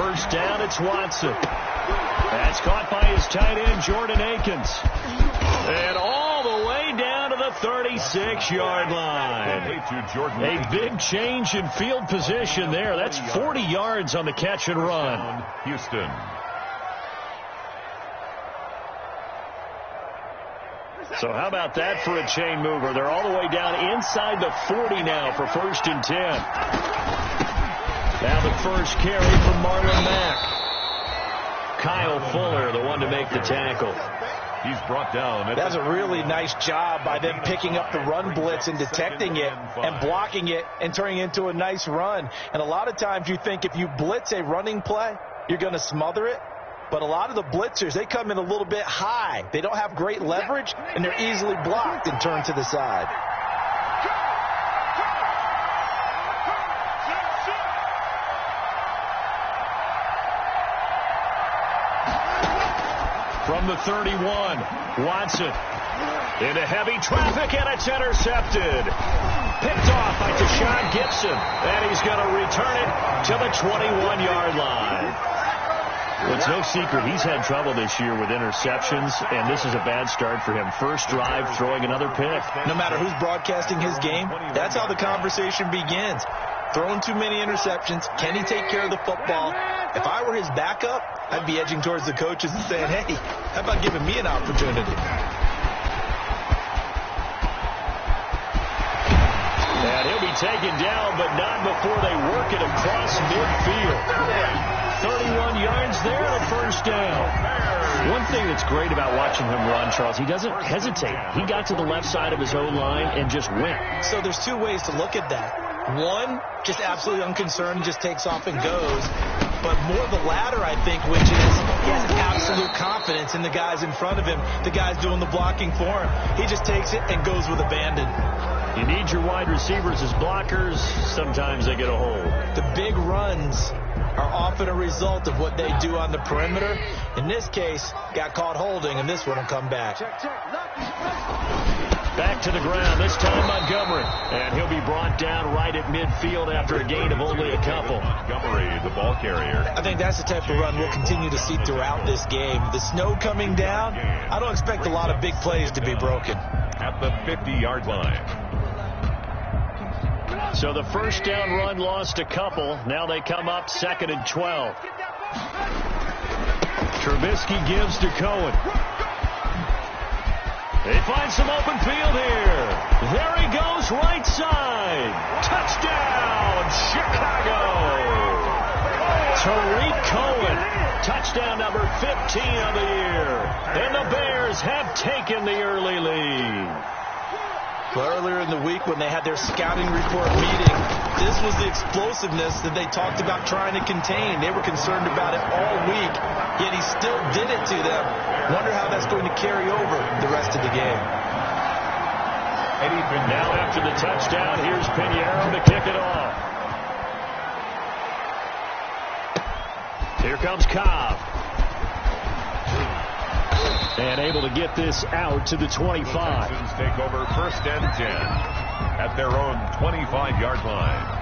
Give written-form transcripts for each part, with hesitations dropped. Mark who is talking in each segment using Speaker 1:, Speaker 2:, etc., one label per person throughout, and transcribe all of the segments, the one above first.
Speaker 1: first down, it's Watson. That's caught by his tight end, Jordan Akins. And all the way down to the 36-yard line. A big change in field position there. That's 40 yards on the catch and run.
Speaker 2: Houston.
Speaker 1: So how about that for a chain mover? They're all the way down inside the 40 now for 1st and 10. Now the first carry from Marlon Mack. Kyle Fuller, the one to make the tackle.
Speaker 2: He's brought down.
Speaker 3: That's a really nice job by them picking up the run blitz and detecting it and blocking it and turning it into a nice run. And a lot of times you think if you blitz a running play, you're going to smother it. But a lot of the blitzers, they come in a little bit high. They don't have great leverage, and they're easily blocked and turned to the side.
Speaker 1: From the 31, Watson into heavy traffic, and it's intercepted. Picked off by Deshaun Gibson, and he's going to return it to the 21-yard line. Well, it's no secret he's had trouble this year with interceptions, and this is a bad start for him. First drive, throwing another pick.
Speaker 3: No matter who's broadcasting his game, that's how the conversation begins. Throwing too many interceptions. Can he take care of the football? If I were his backup, I'd be edging towards the coaches and saying, hey, how about giving me an opportunity?
Speaker 1: And he'll be taken down, but not before they work it across midfield. 31 yards there, the first down. One thing that's great about watching him run, Charles, he doesn't hesitate. He got to the left side of his O-line and just went.
Speaker 3: So there's two ways to look at that. One, just absolutely unconcerned, just takes off and goes. But more the latter, I think, which is he has absolute confidence in the guys in front of him, the guys doing the blocking for him. He just takes it and goes with abandon.
Speaker 1: You need your wide receivers as blockers. Sometimes they get a hold.
Speaker 3: The big runs are often a result of what they do on the perimeter. In this case, got caught holding, and this one will come back.
Speaker 1: Back to the ground, this time Montgomery. And he'll be brought down right at midfield after a gain of only a couple.
Speaker 2: Montgomery, the ball carrier.
Speaker 3: I think that's the type of run we'll continue to see throughout this game. The snow coming down, I don't expect a lot of big plays to be broken.
Speaker 2: At the 50-yard line.
Speaker 1: So the first down run lost a couple. Now they come up 2nd and 12. Trubisky gives to Cohen. They find some open field here. There he goes, right side. Touchdown, Chicago. Tariq Cohen, touchdown number 15 of the year. And the Bears have taken the early lead.
Speaker 3: Well, earlier in the week when they had their scouting report meeting, this was the explosiveness that they talked about trying to contain. They were concerned about it all week, yet he still did it to them. Wonder how that's going to carry over the rest of the game.
Speaker 1: Now after the touchdown, here's Pinheiro to kick it off. Here comes Cobb. And able to get this out to the 25.
Speaker 2: The Texans take over 1st and 10 at their own 25-yard line.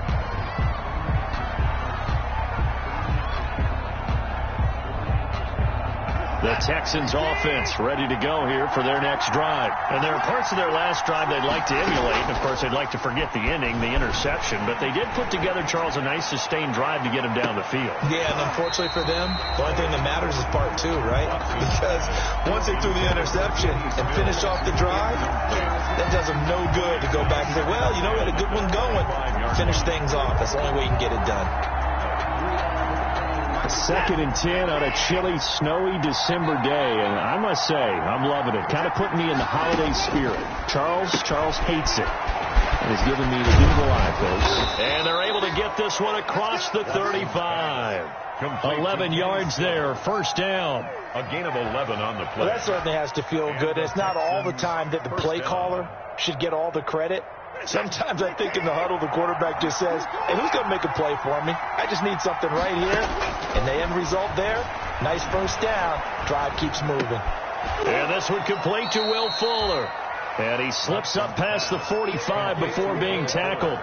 Speaker 1: The Texans offense ready to go here for their next drive. And there are parts of their last drive they'd like to emulate. And, of course, they'd like to forget the ending, the interception. But they did put together, Charles, a nice sustained drive to get him down the field.
Speaker 3: Yeah, and unfortunately for them, the only thing that matters is part 2, right? Because once they threw the interception and finished off the drive, that does them no good to go back and say, well, you know, we had a good one going. Finish things off. That's the only way you can get it done.
Speaker 1: 2nd and 10 on a chilly, snowy December day. And I must say, I'm loving it. Kind of putting me in the holiday spirit. Charles hates it. And he's giving me the evil eye, folks. And they're able to get this one across the 35. 11 yards there, first down.
Speaker 2: A gain of 11 on the play.
Speaker 3: Well, that certainly has to feel good. It's not all the time that the play caller should get all the credit. Sometimes I think in the huddle, the quarterback just says, hey, who's going to make a play for me? I just need something right here. And the end result there, nice first down. Drive keeps moving.
Speaker 1: And this one complete to Will Fuller. And he slips up past the 45 before being tackled.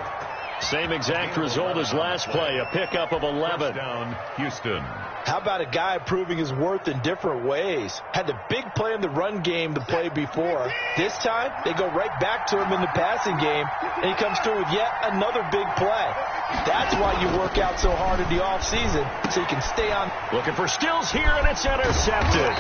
Speaker 1: Same exact result as last play, a pickup of 11.
Speaker 2: First down, Houston.
Speaker 3: How about a guy proving his worth in different ways? Had the big play in the run game the play before. This time, they go right back to him in the passing game, and he comes through with yet another big play. That's why you work out so hard in the offseason, so you can stay on.
Speaker 1: Looking for Stills here, and it's intercepted.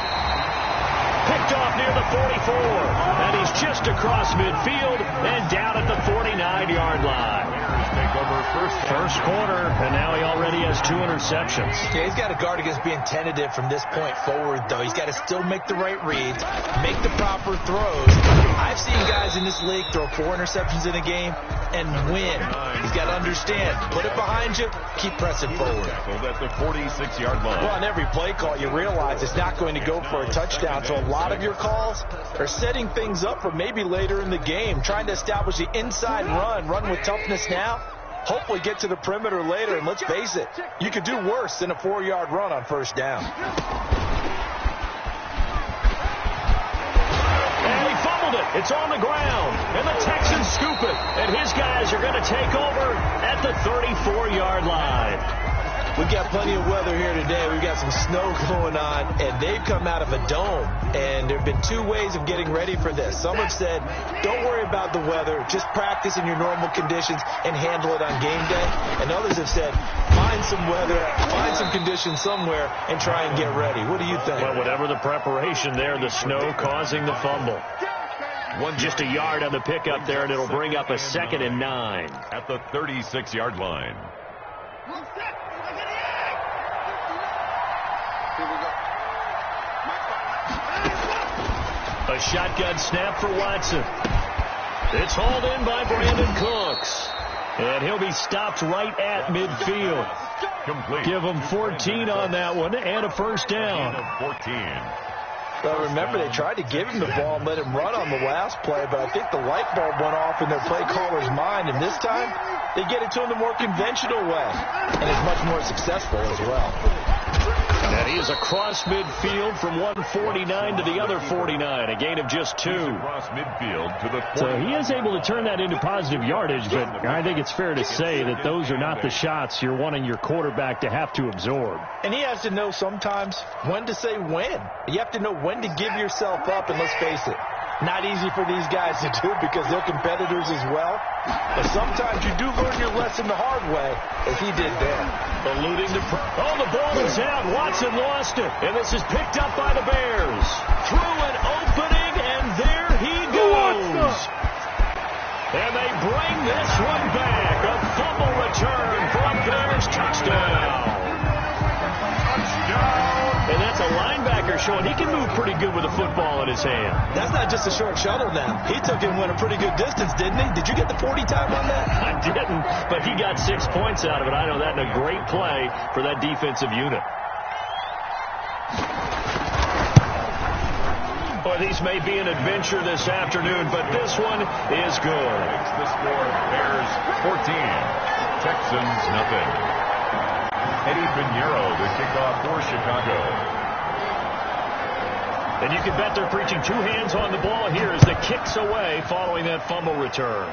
Speaker 1: Picked off near the 44, and he's just across midfield and down at the 49-yard line.
Speaker 2: Take over
Speaker 1: First quarter, and now he already has 2 interceptions.
Speaker 3: Yeah, he's got to guard against being tentative from this point forward, though. He's got to still make the right reads, make the proper throws. I've seen guys in this league throw 4 interceptions in a game and win. He's got to understand, put it behind you, keep pressing forward.
Speaker 2: At the 46-yard line.
Speaker 3: Well, on every play call, you realize it's not going to go for a touchdown, so a lot of your calls are setting things up for maybe later in the game, trying to establish the inside run with toughness now, hopefully get to the perimeter later, and let's face it, you could do worse than a 4-yard run on first down.
Speaker 1: And he fumbled it. It's on the ground, and the Texans scoop it, and his guys are going to take over at the 34-yard line.
Speaker 3: We've got plenty of weather here today. We've got some snow going on, and they've come out of a dome. And there have been 2 ways of getting ready for this. Some have said, don't worry about the weather. Just practice in your normal conditions and handle it on game day. And others have said, find some weather, find some conditions somewhere, and try and get ready. What do you think?
Speaker 1: Well, whatever the preparation there, the snow causing the fumble. Just a yard on the pickup there, and it'll bring up a 2nd and 9.
Speaker 2: At the 36-yard line.
Speaker 1: A shotgun snap for Watson. It's hauled in by Brandon Cooks. And he'll be stopped right at midfield.
Speaker 2: Complete.
Speaker 1: Give him 14 on that one and a first down.
Speaker 2: 14.
Speaker 3: Well, remember, they tried to give him the ball and let him run on the last play, but I think the light bulb went off in their play caller's mind, and this time they get it to him the more conventional way, and it's much more successful as well.
Speaker 1: And he is across midfield from 149 to the other 49, a gain of just 2.
Speaker 2: Across midfield to the 49.
Speaker 1: So he is able to turn that into positive yardage, but I think it's fair to say that those are not the shots you're wanting your quarterback to have to absorb.
Speaker 3: And he has to know sometimes when to say when. You have to know when to give yourself up, and let's face it, not easy for these guys to do because they're competitors as well. But sometimes you do learn your lesson the hard way, as he did there.
Speaker 1: Alluding to... Oh, the ball is out. Watson lost it. And this is picked up by the Bears. Through an opening, and there he goes. And they bring this one back. A fumble return for a Bears touchdown. And that's a linebacker showing he can move pretty good with a football in his hand.
Speaker 3: That's not just a short shuttle now. He took it and went a pretty good distance, didn't he? Did you get the 40 time on that?
Speaker 1: I didn't, but he got 6 points out of it. I know that, and a great play for that defensive unit. Boy, these may be an adventure this afternoon, but this one is good.
Speaker 2: Makes the score Bears 14, Texans nothing. Eddie Pinheiro, the kickoff for Chicago.
Speaker 1: And you can bet they're preaching 2 hands on the ball here as the kick's away following that fumble return.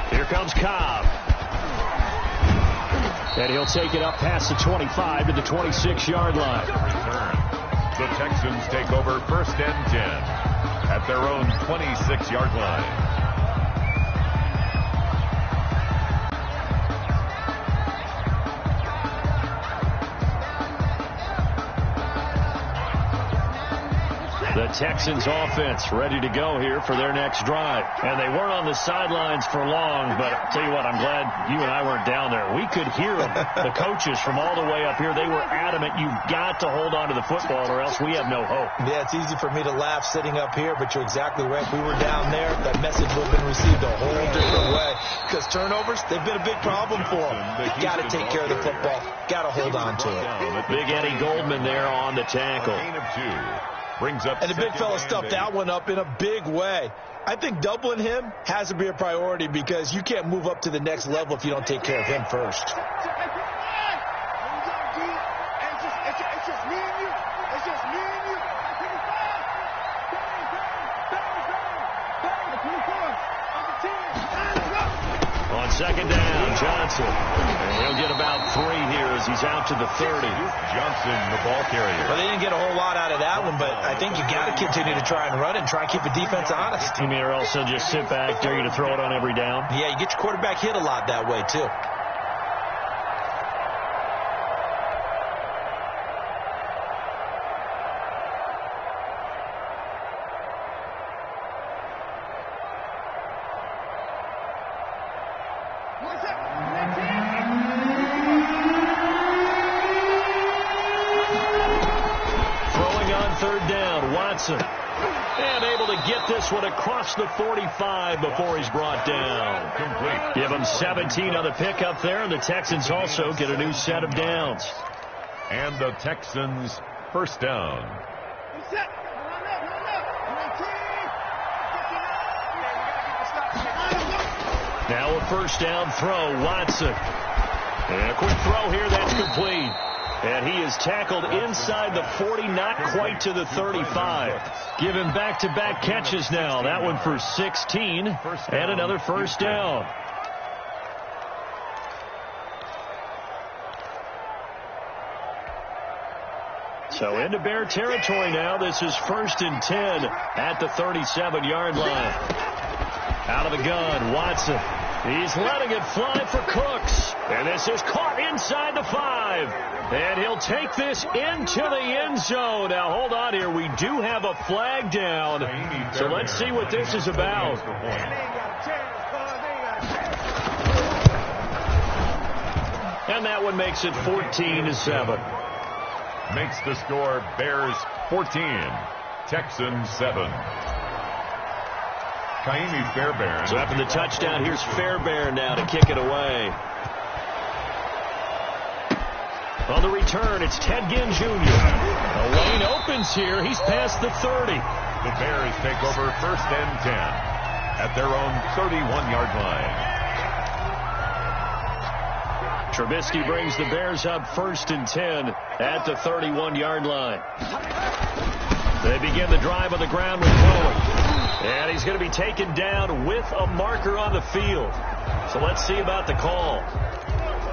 Speaker 1: Here comes Cobb. And he'll take it up past the 25 to the 26-yard line.
Speaker 2: The Texans take over 1st and 10 at their own 26-yard line.
Speaker 1: The Texans offense ready to go here for their next drive. And they weren't on the sidelines for long, but I'll tell you what, I'm glad you and I weren't down there. We could hear them, the coaches from all the way up here. They were adamant, you've got to hold on to the football or else we have no hope.
Speaker 3: Yeah, it's easy for me to laugh sitting up here, but you're exactly right. If we were down there, that message would have been received a whole different way. Because turnovers, they've been a big problem for them. Got to take care of the football. Got to hold on to it.
Speaker 1: Big Eddie Goldman there on the tackle.
Speaker 2: Gain of 2. Brings up
Speaker 3: and the big fella stuffed that one up in a big way. I think doubling him has to be a priority because you can't move up to the next level if you don't take care of him first.
Speaker 1: On second down, Johnson. And he'll get about 3 here as he's out to the 30.
Speaker 2: Johnson, the ball carrier.
Speaker 3: Well, they didn't get a whole lot out of that one, but I think you got to continue to try and run it and try and keep the defense honest.
Speaker 1: You mean, or else they'll just sit back, dare you to throw it on every down?
Speaker 3: Yeah, you get your quarterback hit a lot that way, too.
Speaker 1: And able to get this one across the 45 before he's brought down.
Speaker 2: Complete.
Speaker 1: Give him 17 on the pickup there, and the Texans also get a new set of downs.
Speaker 2: And the Texans first down.
Speaker 1: Now a first down throw, Watson. And a quick throw here, that's complete. And he is tackled inside the 40, not quite to the 35. Given back-to-back catches now. That one for 16, and another first down. So into Bear territory now. This is 1st and 10 at the 37-yard line. Out of the gun, Watson. He's letting it fly for Cooks. And this is caught inside the 5. And he'll take this into the end zone. Now, hold on here. We do have a flag down. So let's see what this is about. And that one makes it 14-7.
Speaker 2: Makes the score Bears 14, Texans 7. Kaimi Fairbairn.
Speaker 1: So after the touchdown, here's Fairbairn now to kick it away. On the return, it's Ted Ginn Jr. The lane opens here. He's past the 30.
Speaker 2: The Bears take over 1st and 10 at their own 31-yard line.
Speaker 1: Trubisky brings the Bears up 1st and 10 at the 31-yard line. They begin the drive on the ground with Cohen. And he's going to be taken down with a marker on the field. So let's see about the call.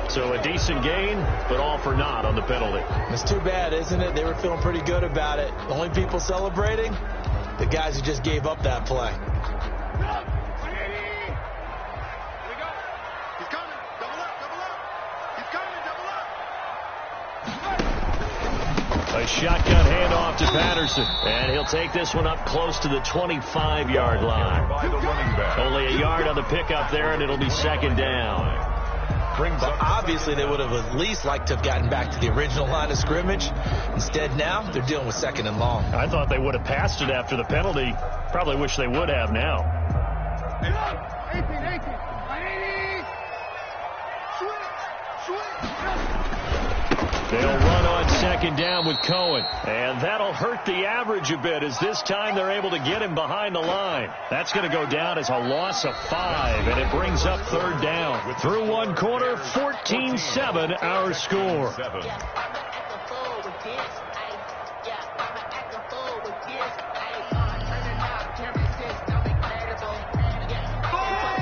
Speaker 1: So a decent gain, but all for naught on the penalty.
Speaker 3: It's too bad, isn't it? They were feeling pretty good about it. The only people celebrating, the guys who just gave up that play.
Speaker 1: A shotgun handoff to Patterson. And he'll take this one up close to the 25-yard line.
Speaker 2: By the running back.
Speaker 1: Only a yard on the pickup there, and it'll be 2nd down.
Speaker 3: But obviously they would have at least liked to have gotten back to the original line of scrimmage. Instead now they're dealing with 2nd and long.
Speaker 1: I thought they would have passed it after the penalty. Probably wish they would have now.
Speaker 4: 18.
Speaker 1: They'll run on 2nd down with Cohen. And that'll hurt the average a bit as this time they're able to get him behind the line. That's going to go down as a loss of 5, and it brings up 3rd down. Through one quarter, 14-7 our score.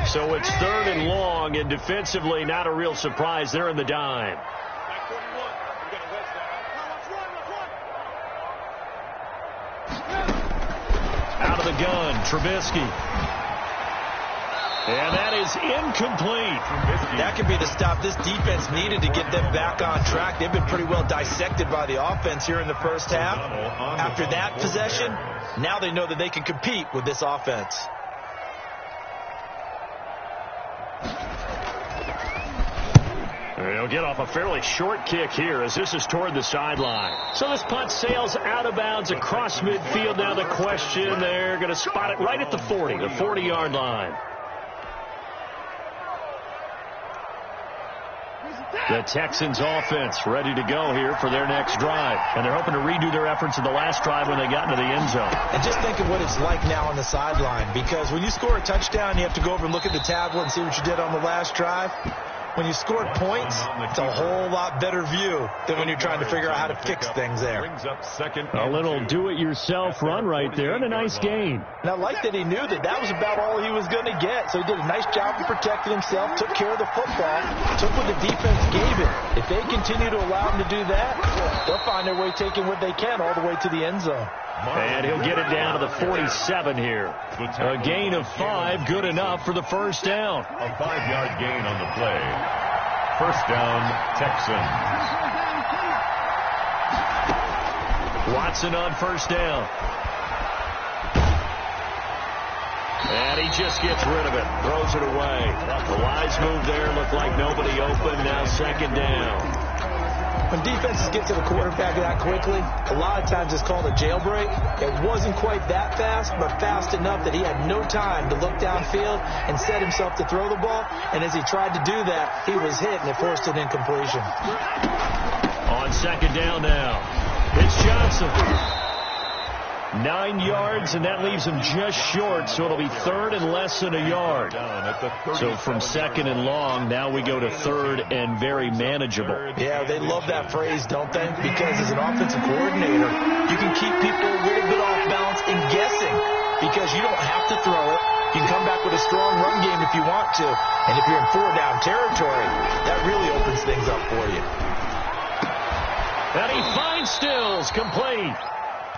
Speaker 1: So it's 3rd and long, and defensively not a real surprise. They're in the dime. Out of the gun, Trubisky. And that is incomplete.
Speaker 3: That could be the stop this defense needed to get them back on track. They've been pretty well dissected by the offense here in the first half. After that possession, now they know that they can compete with this offense.
Speaker 1: They'll get off a fairly short kick here as this is toward the sideline. So this punt sails out of bounds across midfield. Now the question, they're going to spot it right at the 40, the 40-yard line. The Texans offense ready to go here for their next drive. And they're hoping to redo their efforts in the last drive when they got into the end zone.
Speaker 3: And just think of what it's like now on the sideline, because when you score a touchdown, you have to go over and look at the tablet and see what you did on the last drive. when you score points, it's a whole lot better view than when you're trying to figure out how to fix things there.
Speaker 1: A little do-it-yourself run right there, and a nice gain.
Speaker 3: And I like that he knew that was about all he was going to get. So he did a nice job of protecting himself, took care of the football, took what the defense gave him. If they continue to allow him to do that, they'll find their way taking what they can all the way to the end zone.
Speaker 1: And he'll get it down to the 47 here. A gain of 5, good enough for the first down.
Speaker 2: A 5-yard gain on the play. First down, Texans.
Speaker 1: Watson on first down. And he just gets rid of it. Throws it away. The wise move there. Looked like nobody open. Now second down.
Speaker 3: When defenses get to the quarterback that quickly, a lot of times it's called a jailbreak. It wasn't quite that fast, but fast enough that he had no time to look downfield and set himself to throw the ball. And as he tried to do that, he was hit, and it forced an incompletion.
Speaker 1: On second down now, it's Johnson. 9 yards, and that leaves him just short, so it'll be third and less than a yard. So from second and long, now we go to third and very manageable.
Speaker 3: Yeah, they love that phrase, don't they? Because as an offensive coordinator, you can keep people a little bit off balance and guessing because you don't have to throw it. You can come back with a strong run game if you want to. And if you're in 4-down territory, that really opens things up for you.
Speaker 1: And he finds Stills, complete.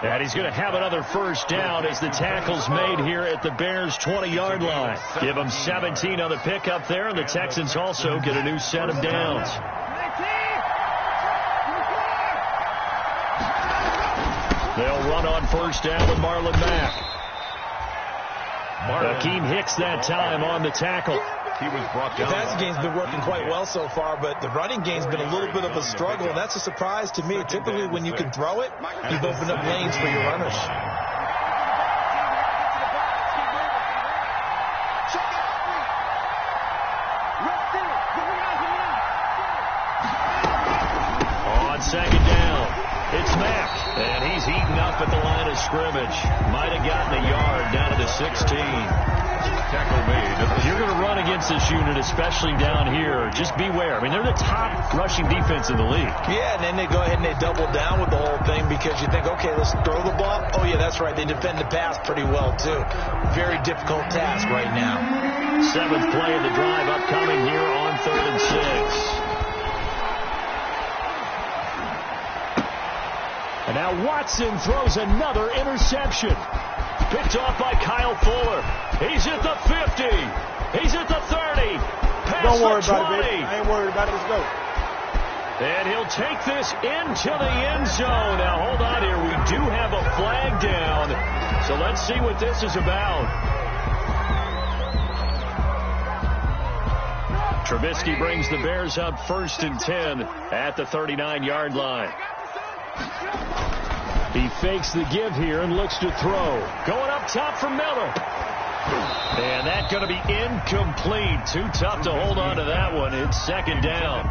Speaker 1: And he's going to have another first down as the tackle's made here at the Bears' 20-yard line. Give them 17 on the pickup there, and the Texans also get a new set of downs. They'll run on first down with Marlon Mack. Akeem Hicks that time on the tackle.
Speaker 2: He was brought down.
Speaker 3: The passing game's been working quite well so far, but the running game's been a little bit of a struggle, and that's a surprise to me. Typically, when you can throw it, you've opened up lanes for your runners.
Speaker 1: On second down, it's Mack, and he's heating up at the line of scrimmage. Might have gotten a yard down to the 16.
Speaker 2: Tackle made.
Speaker 1: If you're going to run against this unit, especially down here, just beware. I mean, they're the top rushing defense in the league.
Speaker 3: Yeah, and then they go ahead and they double down with the whole thing because you think, okay, let's throw the ball. Oh, yeah, that's right. They defend the pass pretty well, too. Very difficult task right now.
Speaker 1: 7th play of the drive upcoming here on 3rd and 6. And now Watson throws another interception. Picked off by Kyle Fuller. He's at the 50. He's at the 30.
Speaker 4: Don't worry
Speaker 1: the 20.
Speaker 4: about it, baby. I ain't worried about it. Let's go.
Speaker 1: And he'll take this into the end zone. Now, hold on here. We do have a flag down. So let's see what this is about. Trubisky brings the Bears up 1st and 10 at the 39-yard line. He fakes the give here and looks to throw. Going up top for Miller. And that's going to be incomplete. Too tough to hold on to that one. It's second down.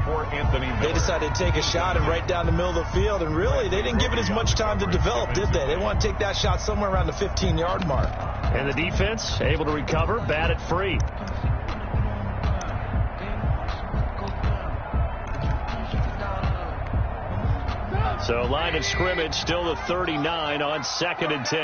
Speaker 3: They decided to take a shot and right down the middle of the field, and really, they didn't give it as much time to develop, did they? They want to take that shot somewhere around the 15-yard mark.
Speaker 1: And the defense able to recover, bat it free. So line of scrimmage still the 39 on 2nd and 10.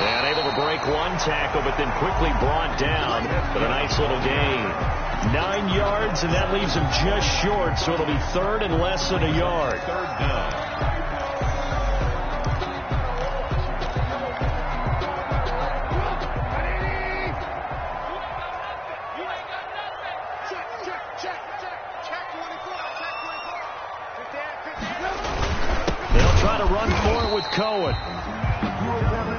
Speaker 1: And able to break one tackle, but then quickly brought down with a nice little gain. 9 yards, and that leaves him just short, so it'll be 3rd and less than a yard.
Speaker 2: 3rd down.
Speaker 1: Cohen.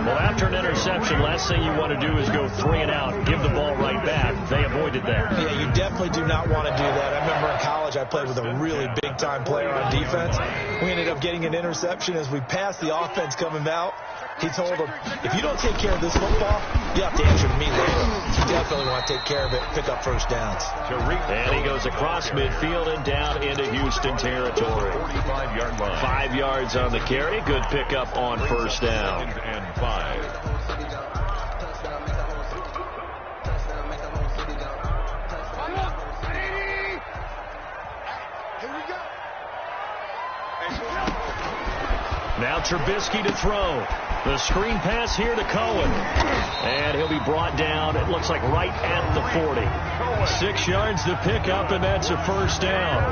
Speaker 1: Well, after an interception, last thing you want to do is go 3 and out and give the ball right back. They avoided that.
Speaker 3: Yeah, you definitely do not want to do that. I remember in college I played with a really big-time player on defense. We ended up getting an interception as we passed the offense coming out. He told him, if you don't take care of this football, you have to answer to me later. You definitely want to take care of it, pick up first downs.
Speaker 1: And he goes across midfield and down into Houston territory.
Speaker 2: 45-yard line.
Speaker 1: 5 yards on the carry. Good pickup on first down.
Speaker 2: And 5.
Speaker 1: Now Trubisky to throw. The screen pass here to Cohen. And he'll be brought down, it looks like right at the 40. 6 yards to pick up, and that's a first down.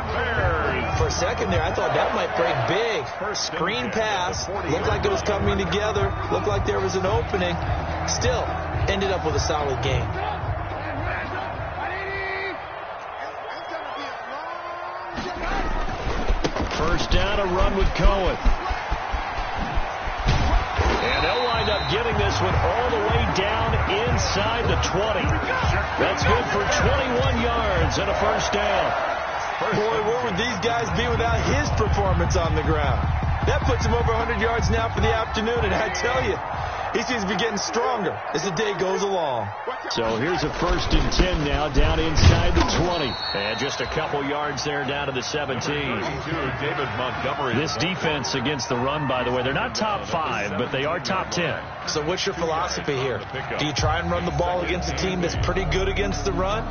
Speaker 3: For a second there, I thought that might break big. Screen pass. Looked like it was coming together. Looked like there was an opening. Still, ended up with a solid game.
Speaker 1: First down, a run with Cohen. And they'll wind up getting this one all the way down inside the 20. That's good for 21 yards and a first down.
Speaker 3: Boy, where would these guys be without his performance on the ground? That puts him over 100 yards now for the afternoon, and I tell you, he seems to be getting stronger as the day goes along.
Speaker 1: So here's a 1st and 10 now down inside the 20. And just a couple yards there down to the 17.
Speaker 2: David Montgomery.
Speaker 1: This defense against the run, by the way, they're not top 5, but they are top 10.
Speaker 3: So what's your philosophy here? Do you try and run the ball against a team that's pretty good against the run?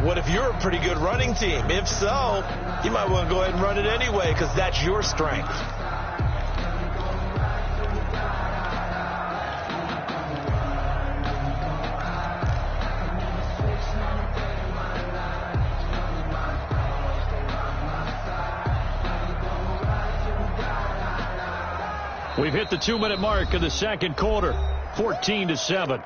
Speaker 3: What if you're a pretty good running team? If so, you might want to go ahead and run it anyway because that's your strength.
Speaker 1: We've hit the 2-minute mark of the second quarter, 14-7.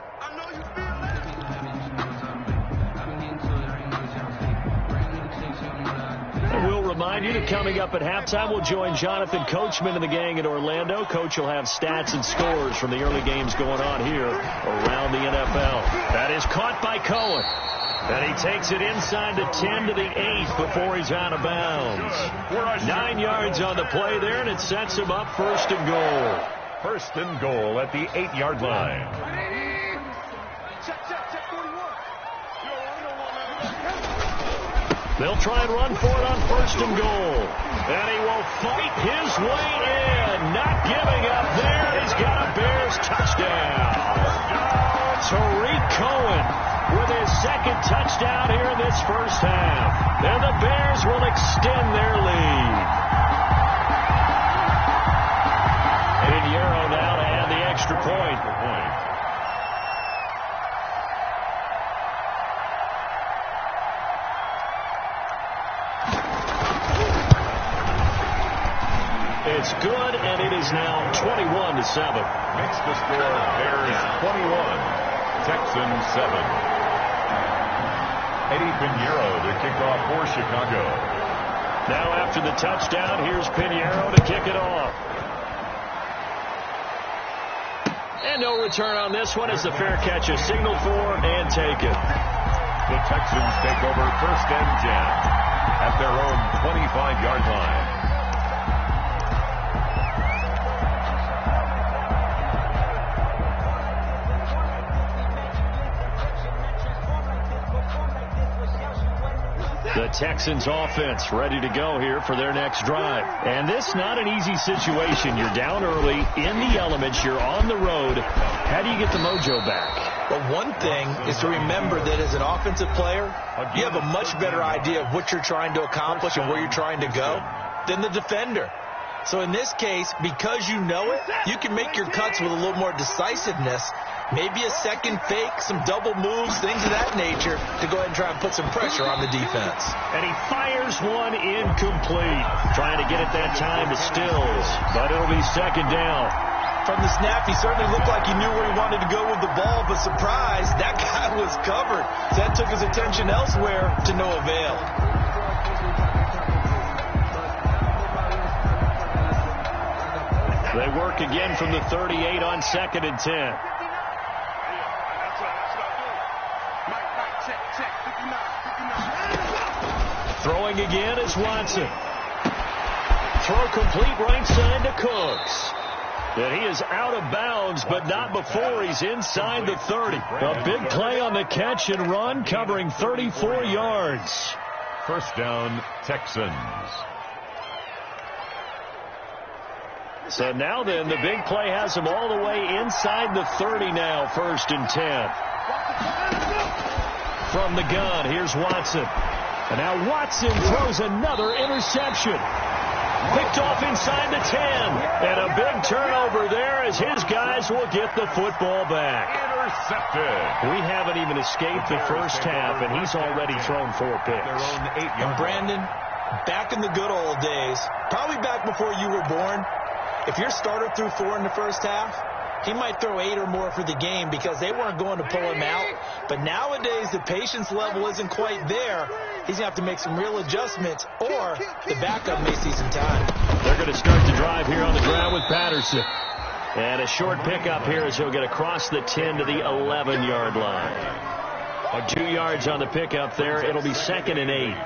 Speaker 1: And we'll remind you that coming up at halftime, we'll join Jonathan Coachman and the gang in Orlando. Coach will have stats and scores from the early games going on here around the NFL. That is caught by Cohen. And he takes it inside the 10 to the 8 before he's out of bounds. 9 yards on the play there, and it sets him up 1st and goal.
Speaker 2: 1st and goal at the 8-yard line.
Speaker 1: They'll try and run for it on 1st and goal. And he will fight his way in. Not giving up there. He's got a Bears touchdown. Tariq Cohen with his 2nd touchdown here in this first half. And the Bears will extend their lead. Pinheiro now to add the extra point. It's good, and it is now 21-7.
Speaker 2: Makes the score Bears 21. Texans 7. Eddie Pinheiro to kick off for Chicago.
Speaker 1: Now after the touchdown, here's Pinheiro to kick it off. And no return on this one as the fair catch is signaled for and taken.
Speaker 2: The Texans take over 1st and 10 at their own 25-yard line.
Speaker 1: The Texans offense ready to go here for their next drive. And this not an easy situation. You're down early, in the elements, you're on the road. How do you get the mojo back?
Speaker 3: Well, one thing is to remember that as an offensive player, you have a much better idea of what you're trying to accomplish and where you're trying to go than the defender. So in this case, because you know it, you can make your cuts with a little more decisiveness. Maybe a second fake, some double moves, things of that nature to go ahead and try and put some pressure on the defense.
Speaker 1: And he fires one incomplete. Trying to get it that time to Stills, but it'll be 2nd down.
Speaker 3: From the snap, he certainly looked like he knew where he wanted to go with the ball, but surprise, that guy was covered. So that took his attention elsewhere to no avail.
Speaker 1: They work again from the 38 on 2nd and 10. Throwing again is Watson. Throw complete right side to Cooks. And he is out of bounds, but not before he's inside the 30. A big play on the catch and run, covering 34 yards.
Speaker 2: First down, Texans.
Speaker 1: So now then, the big play has him all the way inside the 30 now, 1st and 10. From the gun, here's Watson. And now Watson throws another interception. Picked off inside the 10. And a big turnover there as his guys will get the football back.
Speaker 2: Intercepted.
Speaker 1: We haven't even escaped the first half, and he's already thrown 4 picks.
Speaker 3: And Brandon, back in the good old days, probably back before you were born, if your starter threw 4 in the first half, he might throw 8 or more for the game because they weren't going to pull him out. But nowadays, the patience level isn't quite there. He's going to have to make some real adjustments, or the backup may see some time.
Speaker 1: They're going to start the drive here on the ground with Patterson. And a short pickup here as he'll get across the 10 to the 11-yard line. 2 yards on the pickup there. It'll be 2nd and 8.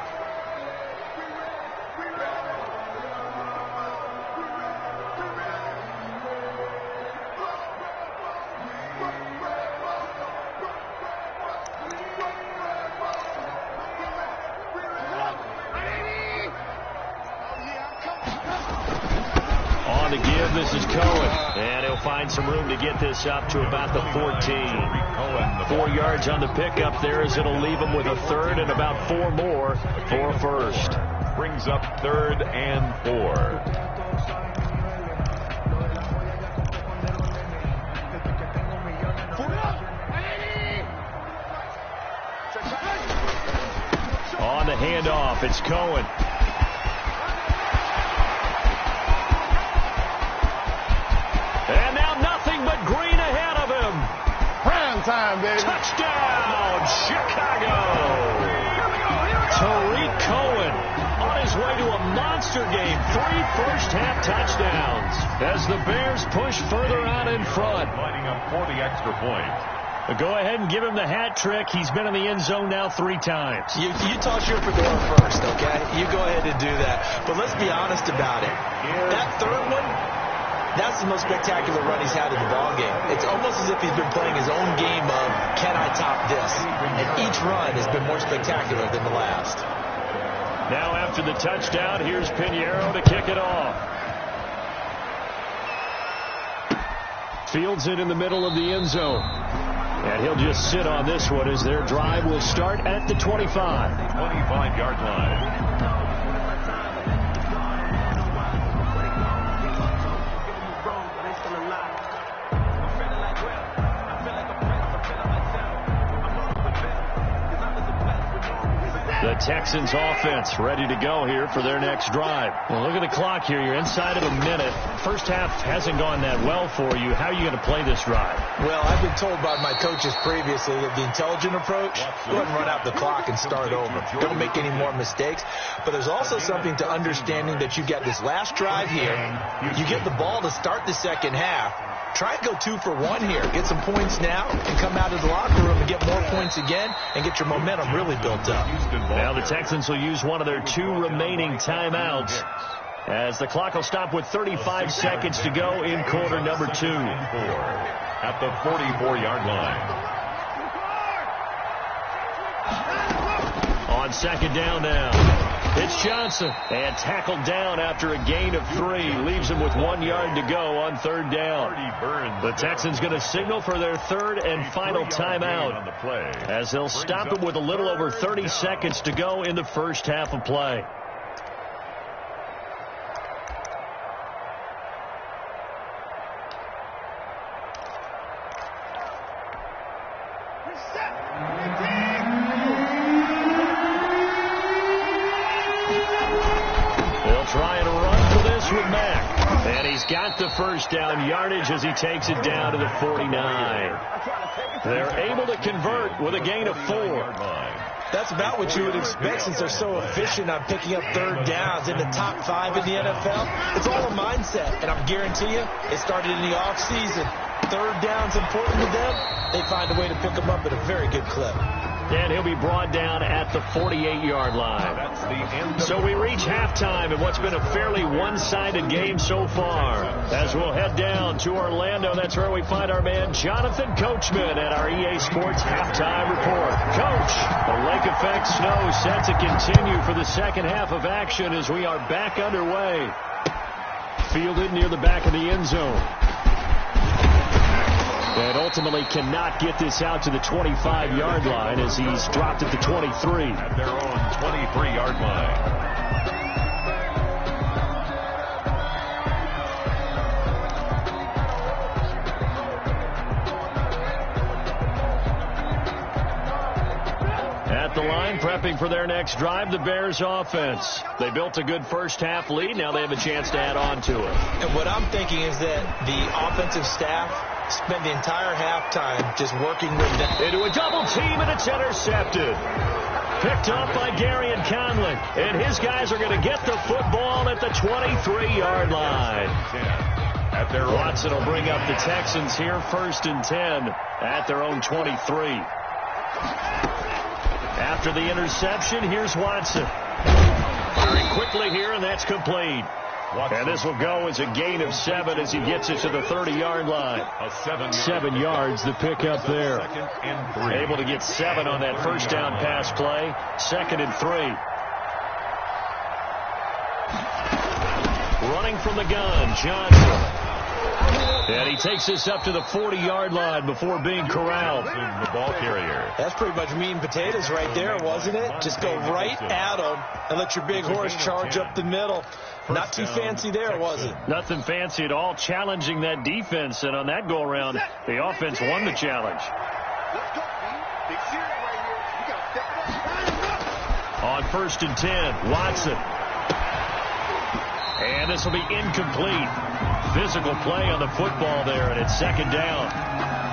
Speaker 1: This is Cohen, and he'll find some room to get this up to about the 14. 4 yards on the pickup there as it'll leave him with a 3rd and about 4 more for 1st.
Speaker 2: Brings up 3rd and 4.
Speaker 1: On the handoff, it's Cohen. And now nothing but green ahead of him.
Speaker 4: Prime time, baby.
Speaker 1: Touchdown, Chicago. Tariq Cohen on his way to a monster game. 3 first-half touchdowns as the Bears push further out in front.
Speaker 2: Lining up for the extra point.
Speaker 1: Go ahead and give him the hat trick. He's been in the end zone now 3 times.
Speaker 3: You toss your fedora first, okay? You go ahead and do that. But let's be honest about it. That 3rd one, that's the most spectacular run he's had in the ballgame. It's almost as if he's been playing his own game of, can I top this? And each run has been more spectacular than the last.
Speaker 1: Now after the touchdown, here's Pinheiro to kick it off. Fields it in the middle of the end zone. And he'll just sit on this one as their drive will start at the 25.
Speaker 2: 25-yard line.
Speaker 1: The Texans offense ready to go here for their next drive. Well, look at the clock here. You're inside of a minute. First half hasn't gone that well for you. How are you going to play this drive?
Speaker 3: Well, I've been told by my coaches previously that the intelligent approach, go ahead and run out the clock and start over. Don't make any more mistakes. But there's also something to understanding that you get this last drive here. You get the ball to start the second half. Try and go 2 for 1 here. Get some points now and come out of the locker room and get more points again and get your momentum really built up.
Speaker 1: Now the Texans will use one of their 2 remaining timeouts as the clock will stop with 35 seconds to go in quarter number 2.
Speaker 2: At the 44-yard line.
Speaker 1: On second down now. It's Johnson, and tackled down after a gain of 3. Leaves him with 1 yard to go on 3rd down. The Texans going to signal for their 3rd and final timeout as they'll stop it with a little over 30 seconds to go in the first half of play. Try and run for this with Mack. And he's got the first down yardage as he takes it down to the 49. They're able to convert with a gain of 4.
Speaker 3: That's about what you would expect since they're so efficient on picking up 3rd downs in the top 5 in the NFL. It's all a mindset, and I guarantee you it started in the offseason. 3rd down's important to them. They find a way to pick them up at a very good clip.
Speaker 1: And he'll be brought down at the 48-yard line.
Speaker 2: That's the end.
Speaker 1: So we reach halftime in what's been a fairly one-sided game so far. As we'll head down to Orlando, that's where we find our man Jonathan Coachman at our EA Sports Halftime Report. Coach, the lake effect snow set to continue for the second half of action as we are back underway. Fielded near the back of the end zone. And ultimately cannot get this out to the 25-yard line as he's dropped at the 23.
Speaker 2: At their own 23-yard line.
Speaker 1: At the line, prepping for their next drive, the Bears offense. They built a good first-half lead. Now they have a chance to add on to it.
Speaker 3: And what I'm thinking is that the offensive staff spent the entire halftime just working with them.
Speaker 1: Into a double team, and it's intercepted. Picked up by Garyon Conley. And his guys are going to get the football at the 23-yard line. Watson will bring up the Texans here, 1st and 10 at their own 23. After the interception, here's Watson. Firing quickly here, and that's complete. And this will go as a gain of 7 as he gets it to the 30-yard line. 7 yards, the pickup there. Able to get 7 on that first down pass play. 2nd and 3. Running from the gun, Johnson. And he takes this up to the 40-yard line before being corralled.
Speaker 2: The ball carrier.
Speaker 3: That's pretty much meat and potatoes right there, wasn't it? Just go right at him and let your big horse charge up the middle. Not too fancy there, was it?
Speaker 1: Nothing fancy at all, challenging that defense. And on that go-around, the offense won the challenge. On 1st and 10, Watson. And this will be incomplete. Physical play on the football there, and it's 2nd down.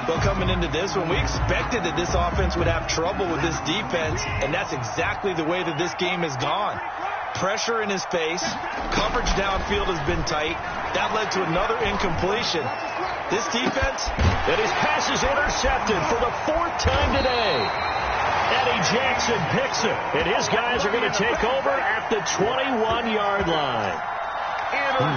Speaker 3: Well, coming into this one, we expected that this offense would have trouble with this defense, and that's exactly the way that this game has gone. Pressure in his face. Coverage downfield has been tight. That led to another incompletion. This defense,
Speaker 1: and his pass is intercepted for the 4th time today. Eddie Jackson picks it, and his guys are going to take over at the 21-yard line.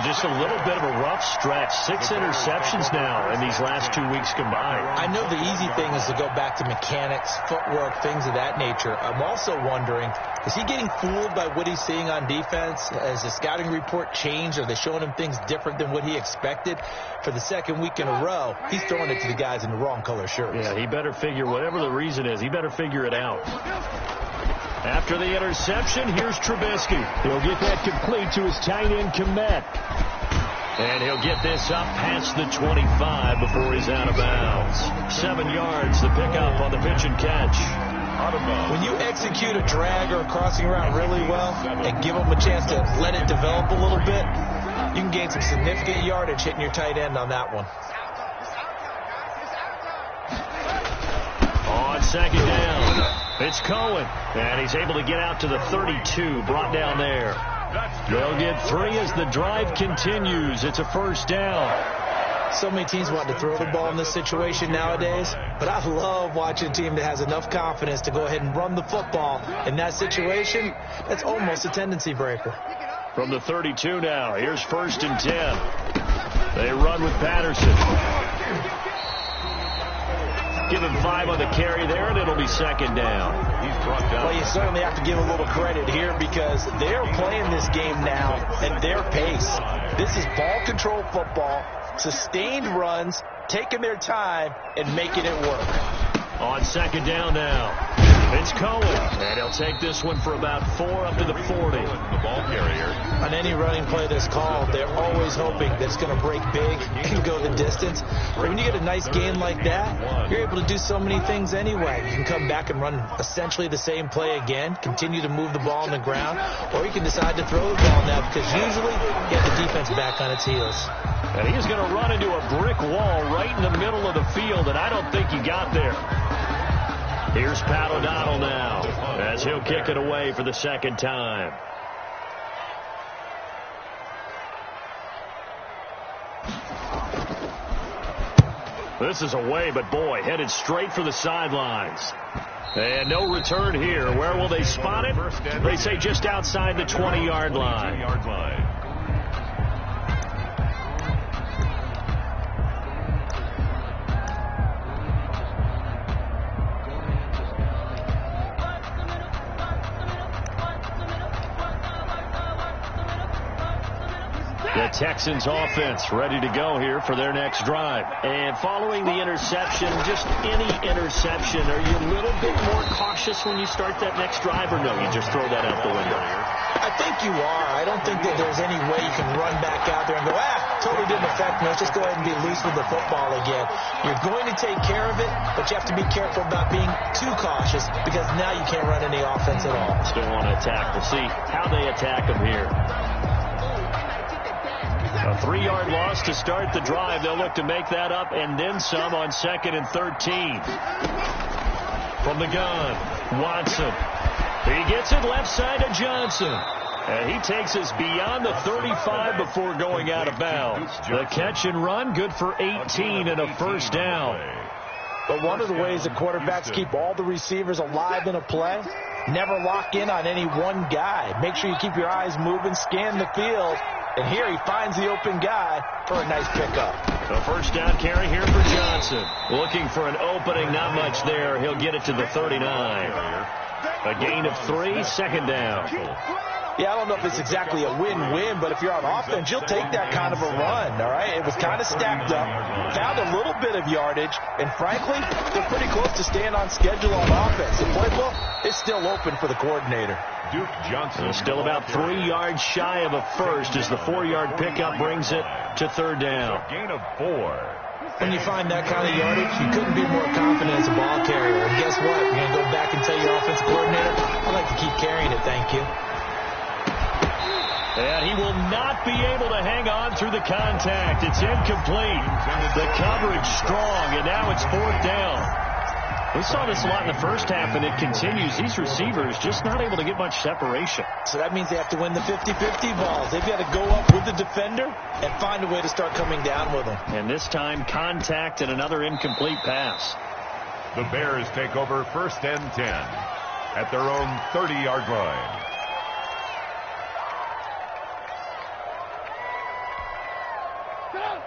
Speaker 1: Just a little bit of a rough stretch. 6 interceptions now in these last 2 weeks combined.
Speaker 3: I know the easy thing is to go back to mechanics, footwork, things of that nature. I'm also wondering, is he getting fooled by what he's seeing on defense? Has the scouting report changed? Are they showing him things different than what he expected? For the 2nd week in a row, he's throwing it to the guys in the wrong color shirts.
Speaker 1: Yeah, he better figure, whatever the reason is, he better figure it out. After the interception, here's Trubisky. He'll get that complete to his tight end, Kmet. And he'll get this up past the 25 before he's out of bounds. 7 yards, the pickup on the pitch and catch.
Speaker 3: When you execute a drag or a crossing route really well and give them a chance to let it develop a little bit, you can gain some significant yardage hitting your tight end on that one.
Speaker 1: On 2nd down. It's Cohen, and he's able to get out to the 32, brought down there. They'll get 3 as the drive continues. It's a 1st down.
Speaker 3: So many teams want to throw the ball in this situation nowadays, but I love watching a team that has enough confidence to go ahead and run the football. In that situation, that's almost a tendency breaker.
Speaker 1: From the 32 now, here's 1st and 10. They run with Patterson. Give him 5 on the carry there, and it'll be 2nd down.
Speaker 2: He's brought down.
Speaker 3: Well, you certainly have to give a little credit here because they're playing this game now at their pace. This is ball control football, sustained runs, taking their time, and making it work.
Speaker 1: On 2nd down now. It's Cohen, and he'll take this one for about 4 up to the 40.
Speaker 2: The ball carrier.
Speaker 3: On any running play that's called, they're always hoping that it's going to break big and go the distance. But when you get a nice gain like that, you're able to do so many things anyway. You can come back and run essentially the same play again, continue to move the ball on the ground, or you can decide to throw the ball now because usually you have the defense back on its heels.
Speaker 1: And he's going to run into a brick wall right in the middle of the field, and I don't think he got there. Here's Pat O'Donnell now as he'll kick it away for the 2nd time. This is away, but boy, headed straight for the sidelines. And no return here. Where will they spot it? They say just outside the 20-yard line. The Texans offense ready to go here for their next drive. And following the interception, just any interception, are you a little bit more cautious when you start that next drive, or no, you just throw that out the window?
Speaker 3: I think you are. I don't think that there's any way you can run back out there and go, totally didn't affect me. Let's just go ahead and be loose with the football again. You're going to take care of it, but you have to be careful about being too cautious because now you can't run any offense at all.
Speaker 1: Still want to attack. We'll see how they attack them here. A 3-yard loss to start the drive. They'll look to make that up and then some on 2nd and 13. From the gun, Watson. He gets it left side to Johnson. And he takes us beyond the 35 before going out of bounds. The catch and run, good for 18 and a first down.
Speaker 3: But one of the ways that quarterbacks keep all the receivers alive in a play, never lock in on any one guy. Make sure you keep your eyes moving, scan the field. And here he finds the open guy for a nice pickup.
Speaker 1: A first down carry here for Johnson. Looking for an opening, not much there. He'll get it to the 39. A gain of 3, second down.
Speaker 3: Yeah, I don't know if it's exactly a win-win, but if you're on offense, you'll take that kind of a run, all right? It was kind of stacked up, found a little bit of yardage, and frankly, they're pretty close to staying on schedule on offense. The playbook is still open for the coordinator.
Speaker 2: Duke Johnson.
Speaker 1: Still about 3 yards shy of a first as the 4-yard pickup brings it to third down.
Speaker 2: A gain of 4.
Speaker 3: When you find that kind of yardage, you couldn't be more confident as a ball carrier. And guess what? You're going to go back and tell your offensive coordinator, I'd like to keep carrying it, thank you.
Speaker 1: And he will not be able to hang on through the contact. It's incomplete. The coverage strong, and now it's fourth down. We saw this a lot in the first half, and it continues. These receivers just not able to get much separation.
Speaker 3: So that means they have to win the 50-50 balls. They've got to go up with the defender and find a way to start coming down with them.
Speaker 1: And this time, contact and another incomplete pass.
Speaker 2: The Bears take over 1st and 10 at their own 30-yard line.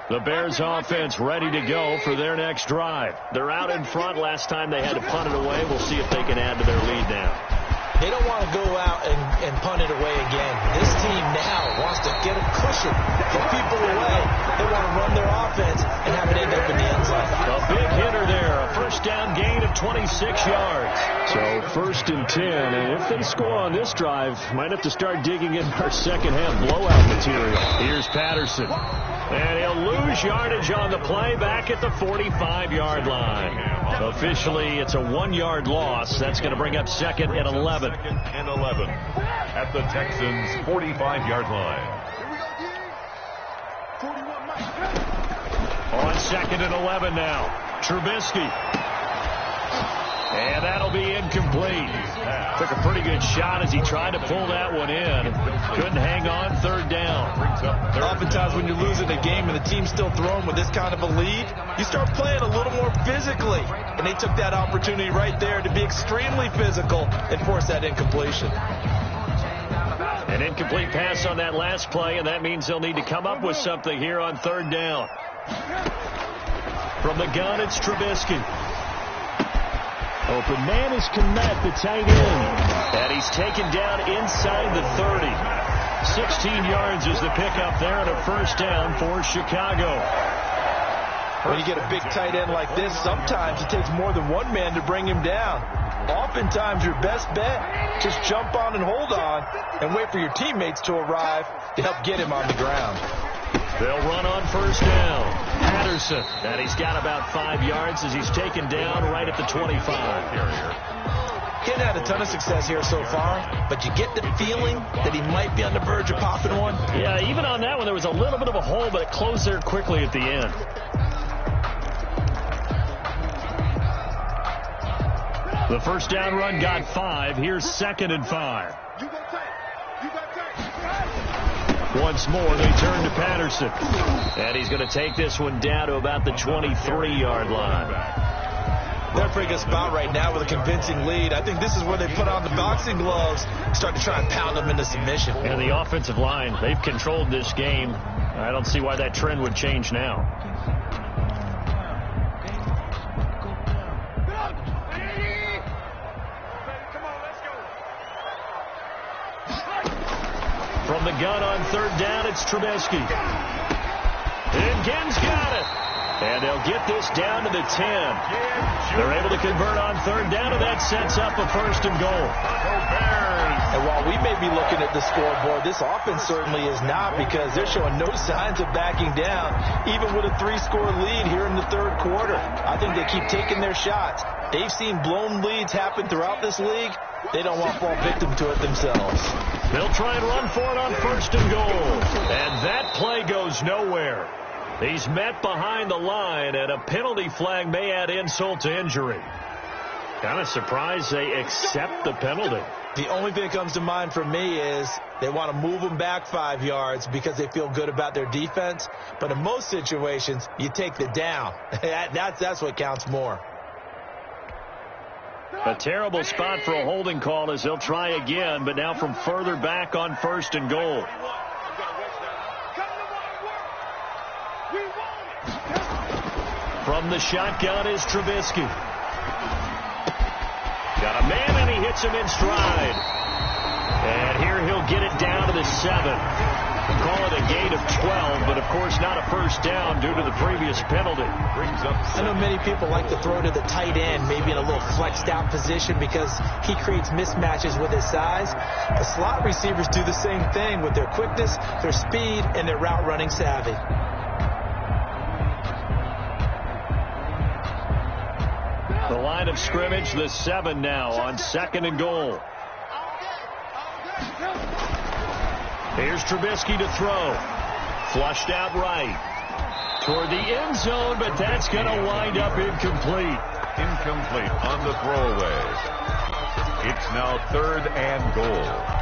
Speaker 1: The Bears offense ready to go for their next drive. They're out in front. Last time they had to punt it away. We'll see if they can add to their lead now.
Speaker 3: They don't want to go out and punt it away again. This team now wants to get a cushion, get people away. They want to run their offense and have it end up in the end zone.
Speaker 1: A big hitter there. A first down gain of 26 yards. So 1st and 10. And if they score on this drive, might have to start digging in our second half blowout material. Here's Patterson. And he'll lose yardage on the play back at the 45-yard line. Officially, it's a 1-yard loss. That's going to bring up 2nd and 11.
Speaker 2: 2nd and 11 at the Texans' 45-yard line.
Speaker 1: On 2nd and 11 now. Trubisky. And that'll be incomplete. Took a pretty good shot as he tried to pull that one in. Couldn't hang on, third down.
Speaker 3: Oftentimes when you're losing a game and the team's still throwing with this kind of a lead, you start playing a little more physically. And they took that opportunity right there to be extremely physical and force that incompletion.
Speaker 1: An incomplete pass on that last play, and that means they'll need to come up with something here on third down. From the gun, it's Trubisky. Open man is Kmet, the tight end. And he's taken down inside the 30. 16 yards is the pickup there and a first down for Chicago.
Speaker 3: When you get a big tight end like this, sometimes it takes more than one man to bring him down. Oftentimes your best bet, just jump on and hold on and wait for your teammates to arrive to help get him on the ground.
Speaker 1: They'll run on first down. Patterson. And he's got about 5 yards as he's taken down right at the 25.
Speaker 3: He hadn't had a ton of success here so far, but you get the feeling that he might be on the verge of popping one.
Speaker 1: Yeah, even on that one, there was a little bit of a hole, but it closed there quickly at the end. The first down run got 5. Here's 2nd and 5. Once more, they turn to Patterson. And he's going to take this one down to about the 23-yard line.
Speaker 3: They're in a pretty good spot right now with a convincing lead. I think this is where they put on the boxing gloves, start to try and pound them into submission.
Speaker 1: And the offensive line, they've controlled this game. I don't see why that trend would change now. From the gun on third down, it's Trubisky. And Gen's got it. And they'll get this down to the 10. They're able to convert on third down, and that sets up a first and goal.
Speaker 3: And while we may be looking at the scoreboard, this offense certainly is not, because they're showing no signs of backing down, even with a 3-score lead here in the third quarter. I think they keep taking their shots. They've seen blown leads happen throughout this league. They don't want to fall victim to it themselves.
Speaker 1: They'll try and run for it on first and goal. And that play goes nowhere. He's met behind the line, and a penalty flag may add insult to injury. Kind of surprised they accept the penalty.
Speaker 3: The only thing that comes to mind for me is they want to move them back 5 yards because they feel good about their defense. But in most situations, you take the down. That's what counts more.
Speaker 1: A terrible spot for a holding call as they'll try again, but now from further back on first and goal. From the shotgun is Trubisky. Got a man, and he hits him in stride. And here he'll get it down to the 7. Call it a gain of 12, but of course not a first down due to the previous penalty.
Speaker 3: I know many people like to throw to the tight end, maybe in a little flexed out position because he creates mismatches with his size. The slot receivers do the same thing with their quickness, their speed, and their route running savvy.
Speaker 1: The line of scrimmage, the 7 now on second and goal. Here's Trubisky to throw. Flushed out right. Toward the end zone, but that's going to wind up incomplete.
Speaker 2: Incomplete on the throwaway. It's now third and goal.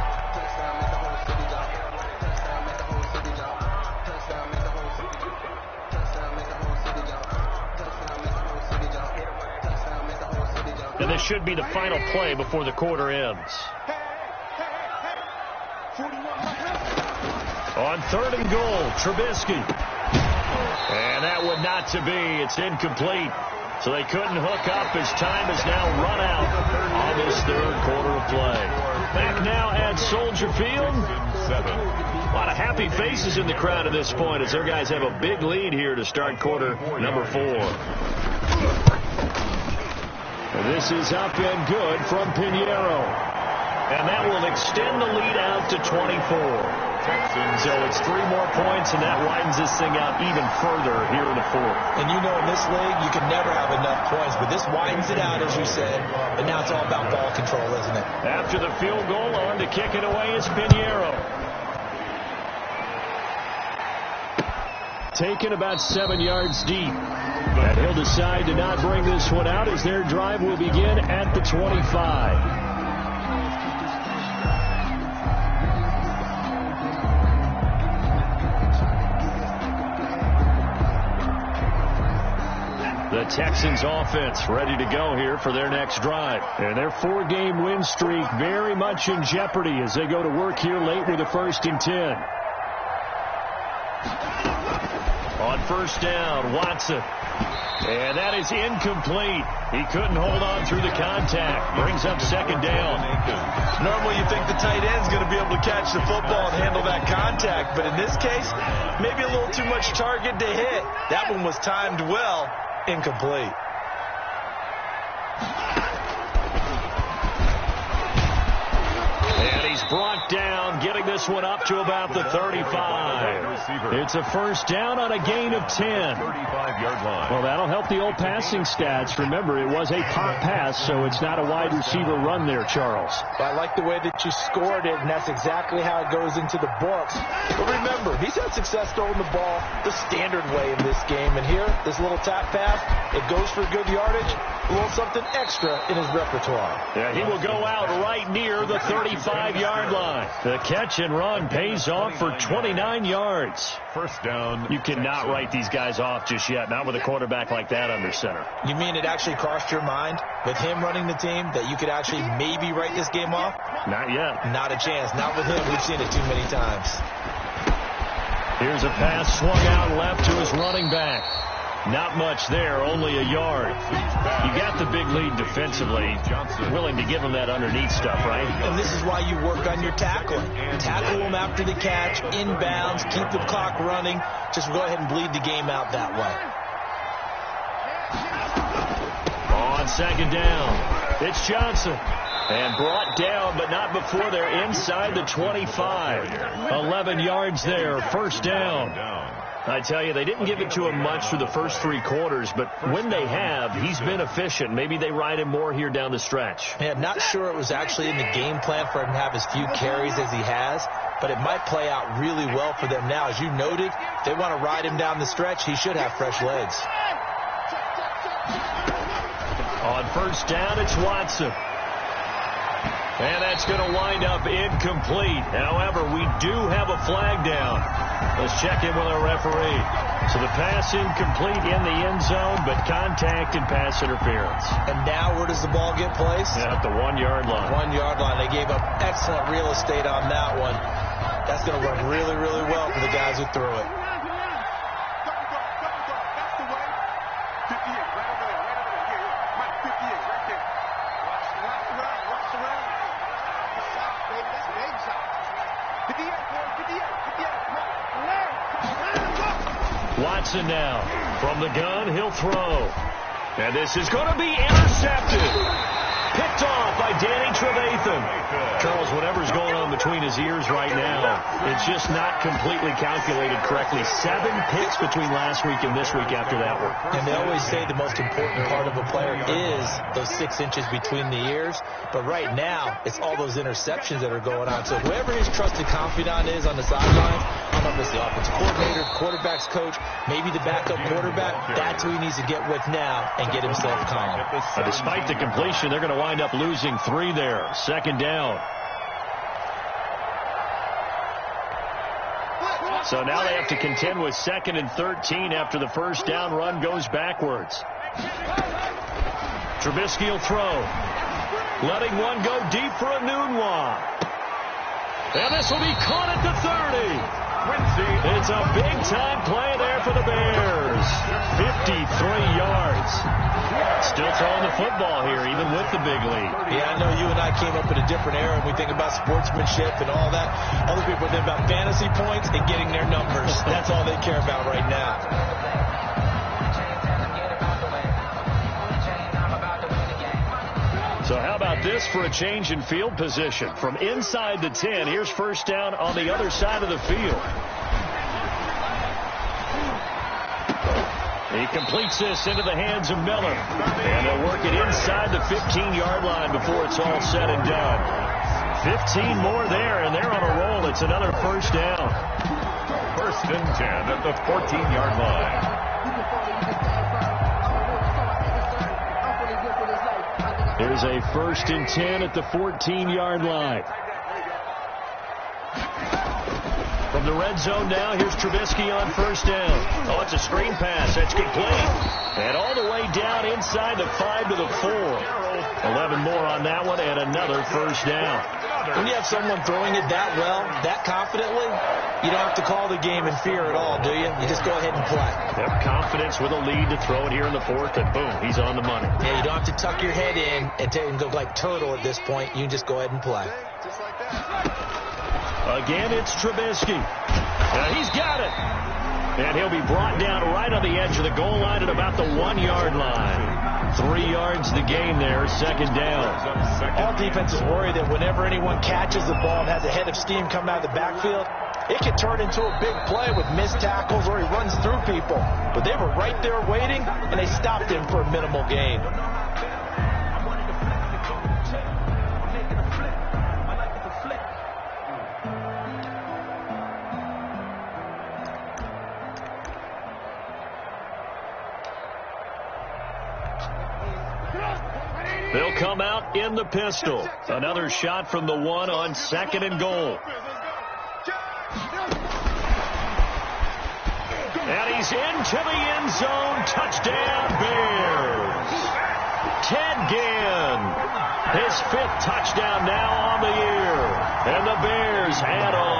Speaker 1: And this should be the final play before the quarter ends. On third and goal, Trubisky. And that would not to be. It's incomplete. So they couldn't hook up as time has now run out on this third quarter of play. Back now at Soldier Field. A lot of happy faces in the crowd at this point as their guys have a big lead here to start quarter number 4. This is up and good from Pinheiro. And that will extend the lead out to 24. So it's 3 more points, and that widens this thing out even further here in the 4th.
Speaker 3: And you know in this league, you can never have enough points, but this widens it out, as you said. And now it's all about ball control, isn't it?
Speaker 1: After the field goal, on to kick it away is Pinheiro. Taken about 7 yards deep. And he'll decide to not bring this one out as their drive will begin at the 25. The Texans offense ready to go here for their next drive. And their 4-game win streak very much in jeopardy as they go to work here late with a 1st and 10. On first down, Watson. And that is incomplete. He couldn't hold on through the contact. Brings up 2nd down.
Speaker 3: Normally you think the tight end's going to be able to catch the football and handle that contact. But in this case, maybe a little too much target to hit. That one was timed well. Incomplete.
Speaker 1: And he's brought down, getting this one up to about the 35. It's a first down on a gain of 10.
Speaker 2: 35-yard line.
Speaker 1: Well, that'll help the old passing stats. Remember, it was a pop pass, so it's not a wide receiver run there, Charles.
Speaker 3: I like the way that you scored it, and that's exactly how it goes into the books. But remember, he's had success throwing the ball the standard way in this game. And here, this little tap pass, it goes for good yardage, a little something extra in his repertoire.
Speaker 1: Yeah, he will go out right near the 35-yard 20-yard line. The catch and run pays off for 29 yards.
Speaker 2: First down.
Speaker 1: You cannot write these guys off just yet, not with a quarterback like that under center.
Speaker 3: You mean it actually crossed your mind with him running the team that you could actually maybe write this game off?
Speaker 1: Not yet.
Speaker 3: Not a chance. Not with him. We've seen it too many times.
Speaker 1: Here's a pass swung out left to his running back. Not much there, only a yard. You got the big lead defensively. Willing to give him that underneath stuff, right?
Speaker 3: And this is why you work on your tackling. Tackle them after the catch, inbounds, keep the clock running. Just go ahead and bleed the game out that way.
Speaker 1: On second down, it's Johnson. And brought down, but not before they're inside the 25. 11 yards there, first down. I tell you, they didn't give it to him much through the first 3 quarters, but when they have, he's been efficient. Maybe they ride him more here down the stretch.
Speaker 3: Yeah, I'm not sure it was actually in the game plan for him to have as few carries as he has, but it might play out really well for them now. As you noted, if they want to ride him down the stretch, he should have fresh legs.
Speaker 1: On first down, it's Watson. And that's going to wind up incomplete. However, we do have a flag down. Let's check in with our referee. So the pass incomplete in the end zone, but contact and pass interference.
Speaker 3: And now where does the ball get placed?
Speaker 1: Yeah, at the 1-yard line.
Speaker 3: 1-yard line. They gave up excellent real estate on that one. That's going to work really, really well for the guys who threw it.
Speaker 1: Watson now from the gun, he'll throw. And this is going to be intercepted. Picked off by Danny Trevathan. Charles, whatever's going on between his ears right now, it's just not completely calculated correctly. 7 picks between last week and this week after that one.
Speaker 3: And they always say the most important part of a player is those 6 inches between the ears. But right now, it's all those interceptions that are going on. So whoever his trusted confidant is on the sidelines, I don't know if it's the offensive coordinator, quarterback's coach, maybe the backup quarterback, that's who he needs to get with now and get himself calm.
Speaker 1: Despite the completion, they're going to wind up losing 3 there. Second down. So now they have to contend with 2nd and 13 after the first down run goes backwards. Trubisky will throw. Letting one go deep for a Nunwa. And this will be caught at the 30. It's a big-time play there for the Bears. 53 yards. Still throwing the football here, even with the big lead.
Speaker 3: Yeah, I know you and I came up in a different era, and we think about sportsmanship and all that. Other people think about fantasy points and getting their numbers. That's all they care about right now.
Speaker 1: So how about this for a change in field position? From inside the 10, here's first down on the other side of the field. He completes this into the hands of Miller. And they'll work it inside the 15-yard line before it's all said and done. 15 more there, and they're on a roll. It's another first down.
Speaker 2: First and 10 at the 14-yard line.
Speaker 1: Here's a first and 10 at the 14-yard line. From the red zone now, here's Trubisky on first down. Oh, it's a screen pass. That's complete. And all the way down inside the 5 to the 4. 11 more on that one and another first down.
Speaker 3: When you have someone throwing it that well, that confidently, you don't have to call the game in fear at all, do you? You just go ahead and play.
Speaker 1: Have confidence with a lead to throw it here in the 4th, and boom, he's on the money.
Speaker 3: Yeah, you don't have to tuck your head in and go like turtle at this point. You can just go ahead and play.
Speaker 1: Again, it's Trubisky. He's got it. And he'll be brought down right on the edge of the goal line at about the 1-yard line. 3 yards the gain there, second down.
Speaker 3: All defenses worry that whenever anyone catches the ball and has a head of steam coming out of the backfield, it can turn into a big play with missed tackles or he runs through people. But they were right there waiting, and they stopped him for a minimal gain.
Speaker 1: They'll come out in the pistol. Another shot from the 1 on 2nd and goal. And he's into the end zone. Touchdown, Bears. Ted Ginn, his 5th touchdown now on the year. And the Bears add on.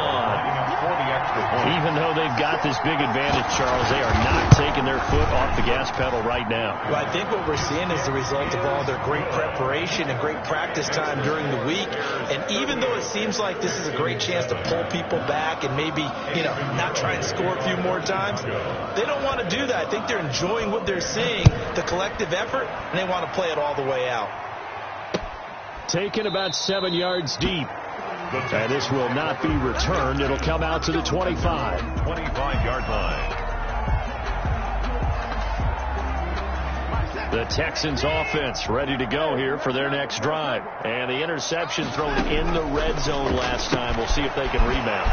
Speaker 1: Even though they've got this big advantage, Charles, they are not taking their foot off the gas pedal right now.
Speaker 3: Well, I think what we're seeing is the result of all their great preparation and great practice time during the week. And even though it seems like this is a great chance to pull people back and maybe, not try and score a few more times, they don't want to do that. I think they're enjoying what they're seeing, the collective effort, and they want to play it all the way out.
Speaker 1: Taken about 7 yards deep. And this will not be returned. It'll come out to the 25.
Speaker 2: 25-yard line.
Speaker 1: The Texans offense ready to go here for their next drive. And the interception thrown in the red zone last time. We'll see if they can rebound.